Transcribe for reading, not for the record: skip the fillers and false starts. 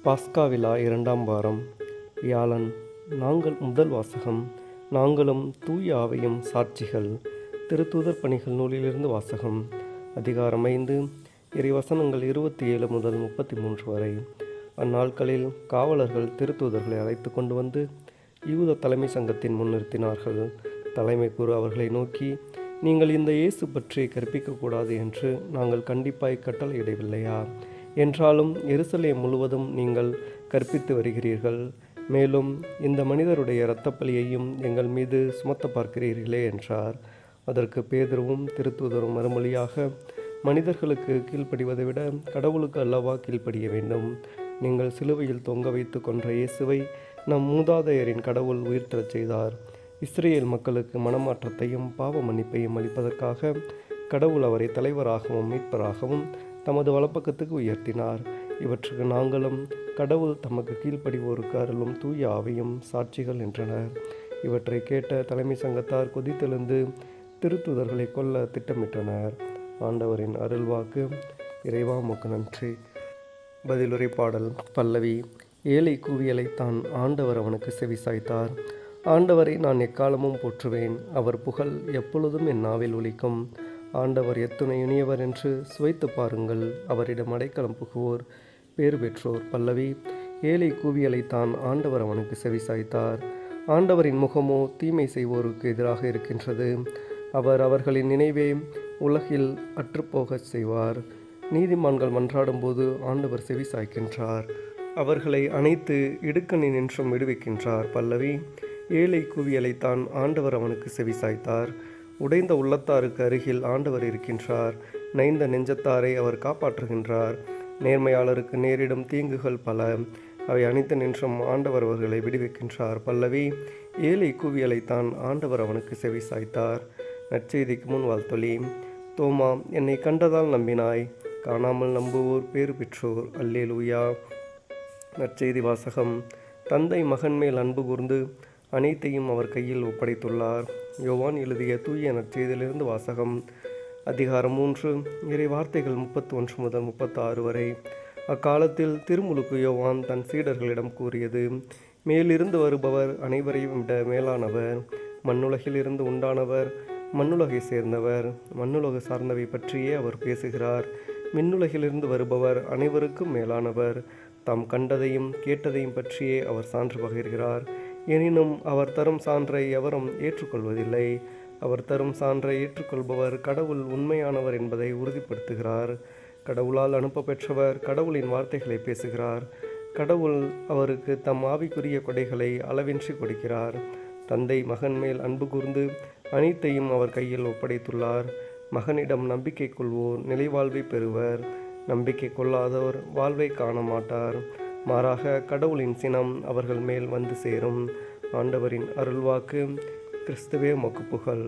பாஸ்கா விழா 2ஆம் வாரம் வியாழன். முதல் வாசகம். நாங்களும் தூய ஆவியும் சாட்சிகள். திருத்தூதர் பணிகள் நூலிலிருந்து வாசகம். அதிகாரம் 5, இறைவசனங்கள் 27 முதல் 33 வரை. அந்நாட்களில் காவலர்கள் திருத்தூதர்களை அழைத்து கொண்டு வந்து யூத தலைமை சங்கத்தின் முன் நிறுத்தினார்கள். தலைமை குரு அவர்களை நோக்கி, நீங்கள் இந்த இயேசு பற்றி கற்பிக்கக்கூடாது என்று நாங்கள் கண்டிப்பாய் கட்டளையிடவில்லையா? என்றாலும் எருசலேம் முழுவதும் நீங்கள் கற்பித்து வருகிறீர்கள். மேலும் இந்த மனிதருடைய இரத்தப்பழியையும் எங்கள் மீது சுமத்த பார்க்கிறீர்களே என்றார். அதற்கு பேதுருவும் திருத்தூதரும் மறுமொழியாக, மனிதர்களுக்கு கீழ்ப்படிவதை விட கடவுளுக்கு அல்லவா கீழ்ப்படிய வேண்டும்? நீங்கள் சிலுவையில் தொங்க வைத்து கொன்ற இயேசுவை நம் மூதாதையரின் கடவுள் உயிர்த்தெழச் செய்தார். இஸ்ரேல் மக்களுக்கு மனமாற்றத்தையும் பாவ மன்னிப்பையும் அளிப்பதற்காக கடவுள் அவரை தலைவராகவும் மீட்பராகவும் தமது வலப்பக்கத்துக்கு உயர்த்தினார். இவற்றுக்கு நாங்களும் கடவுள் தமக்கு கீழ்ப்படிவோருக்கு அருளும் தூய ஆவியும் சாட்சிகள் என்றனர். இவற்றை கேட்ட தலைமை சங்கத்தார் கொதித்தெழுந்து திருத்தூதர்களை கொல்ல திட்டமிட்டனர். ஆண்டவரின் அருள்வாக்கு. இறைவா உமக்கு நன்றி. பதிலுரை பாடல். பல்லவி. ஏழை கூவியலைத்தான் ஆண்டவர் அவனுக்கு செவிசாய்த்தார். ஆண்டவரை நான் எக்காலமும் போற்றுவேன். அவர் புகழ் எப்பொழுதும் என் நாவில் ஒலிக்கும். ஆண்டவர் எத்துணை இனியவர் என்று சுவைத்து பாருங்கள். அவரிடம் அடைக்கலம் புகுவோர் பேறு பெற்றோர். பல்லவி. ஏழை கூவியலைத்தான் ஆண்டவர் அவனுக்கு செவிசாய்த்தார். ஆண்டவரின் முகமோ தீமை செய்வோருக்கு எதிராக இருக்கின்றது. அவர் அவர்களின் நினைவே உலகில் அற்றுப்போகச் செய்வார். நீதிமான்கள் மன்றாடும்போது ஆண்டவர் செவி சாய்க்கின்றார். அவர்களை அனைத்து இடுக்கணினின்றும் விடுவிக்கின்றார். பல்லவி. ஏழை கூவியலைத்தான் ஆண்டவர் அவனுக்கு செவிசாய்த்தார். உடைந்த உள்ளத்தாருக்கு அருகில் ஆண்டவர் இருக்கின்றார். நைந்த நெஞ்சத்தாரை அவர் காப்பாற்றுகின்றார். நேர்மையாளருக்கு நேரிடும் தீங்குகள் பல. அவை அனைத்து நின்றும் ஆண்டவர் அவர்களை விடுவிக்கின்றார். பல்லவி. ஏழை கூவியலைத்தான் ஆண்டவர் அவனுக்கு செவிசாய்த்தார். நற்செய்திக்கு முன் வாழ்த்தொலி. தோமா, என்னை கண்டதால் நம்பினாய், காணாமல் நம்புவோர் பேறு பெற்றோர். அல்லேலூயா. நற்செய்தி வாசகம். தந்தை மகன் மேல் அன்பு கூர்ந்து அனைத்தையும் அவர் கையில் ஒப்படைத்துள்ளார். யோவான் எழுதிய தூய நற்செய்தியிலிருந்து வாசகம். அதிகாரம் 3, இறை வார்த்தைகள் 31 முதல் 36 வரை. அக்காலத்தில் திருமுழுக்கு யோவான் தன் சீடர்களிடம் கூறியது, மேலிருந்து வருபவர் அனைவரையும் விட மேலானவர். மண்ணுலகில் இருந்து உண்டானவர், மண்ணுலகை சேர்ந்தவர். மண்ணுலகு சார்ந்தவை பற்றியே அவர் பேசுகிறார். மின்னுலகிலிருந்து வருபவர் அனைவருக்கும் மேலானவர். தாம் கண்டதையும் கேட்டதையும் பற்றியே அவர் சான்று பகிர்கிறார். எனினும் அவர் தரும் சான்றை எவரும் ஏற்றுக்கொள்வதில்லை. அவர் தரும் சான்றை ஏற்றுக்கொள்பவர் கடவுள் உண்மையானவர் என்பதை உறுதிப்படுத்துகிறார். கடவுளால் அனுப்ப பெற்றவர் கடவுளின் வார்த்தைகளை பேசுகிறார். கடவுள் அவருக்கு தம் ஆவிக்குரிய கொடைகளை அளவின்றி கொடுக்கிறார். தந்தை மகன் மேல் அன்பு கூர்ந்து அனைத்தையும் அவர் கையில் ஒப்படைத்துள்ளார். மகனிடம் நம்பிக்கை கொள்வோர் நிலைவாழ்வை பெறுவர். நம்பிக்கை கொள்ளாதோர் வாழ்வை காண மாட்டார். மாறாக கடவுளின் சினம் அவர்கள் மேல் வந்து சேரும். ஆண்டவரின் அருள்வாக்கு. கிறிஸ்துவே உமக்கு புகழ்.